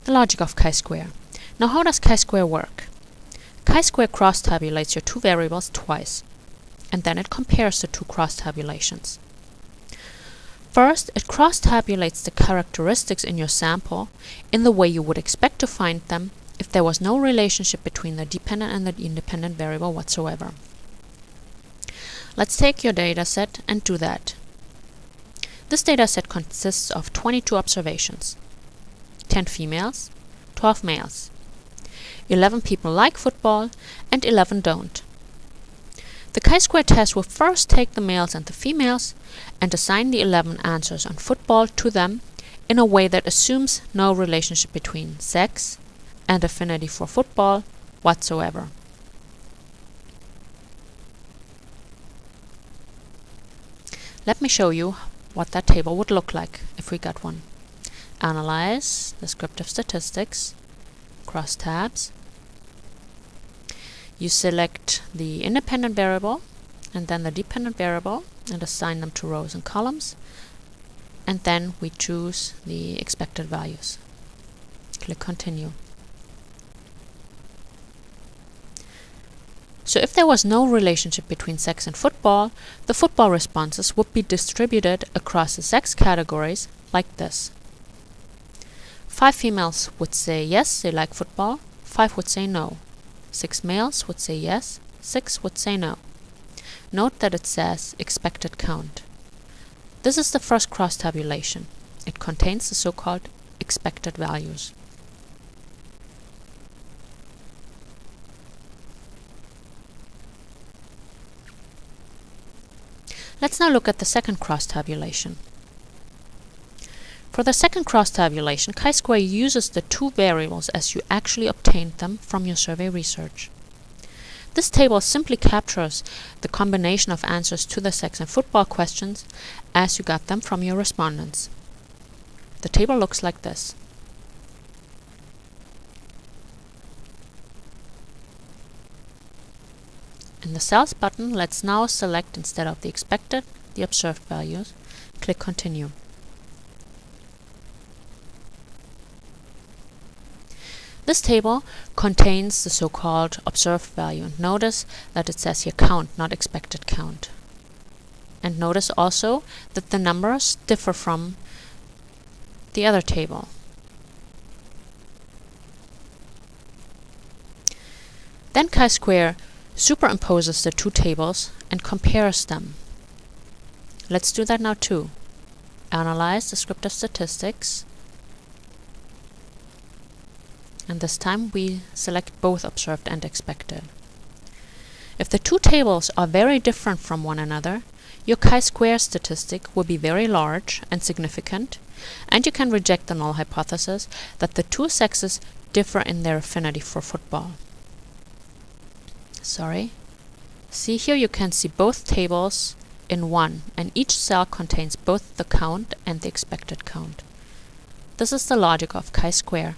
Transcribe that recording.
The logic of chi-square. Now how does chi-square work? Chi-square cross-tabulates your two variables twice, and then it compares the two cross-tabulations. First, it cross-tabulates the characteristics in your sample in the way you would expect to find them if there was no relationship between the dependent and the independent variable whatsoever. Let's take your dataset and do that. This dataset consists of 22 observations, 10 females, 12 males. 11 people like football and 11 don't. The chi-square test will first take the males and the females and assign the 11 answers on football to them in a way that assumes no relationship between sex and affinity for football whatsoever. Let me show you what that table would look like if we got one. Analyze, descriptive statistics, cross tabs. You select the independent variable and then the dependent variable and assign them to rows and columns, and then we choose the expected values. Click Continue. So if there was no relationship between sex and football, the football responses would be distributed across the sex categories like this. 5 females would say yes, they like football, 5 would say no. 6 males would say yes, 6 would say no. Note that it says expected count. This is the first cross-tabulation. It contains the so-called expected values. Let's now look at the second cross-tabulation. For the second cross-tabulation, chi-square uses the two variables as you actually obtained them from your survey research. This table simply captures the combination of answers to the sex and football questions as you got them from your respondents. The table looks like this. In the cells button, let's now select, instead of the expected, the observed values. Click Continue. This table contains the so-called observed value, and notice that it says here count, not expected count. And notice also that the numbers differ from the other table. Then chi-square superimposes the two tables and compares them. Let's do that now too. Analyze descriptive statistics. And this time we select both observed and expected. If the two tables are very different from one another, your chi-square statistic will be very large and significant, and you can reject the null hypothesis that the two sexes differ in their affinity for football. See here you can see both tables in one, and each cell contains both the count and the expected count. This is the logic of chi-square.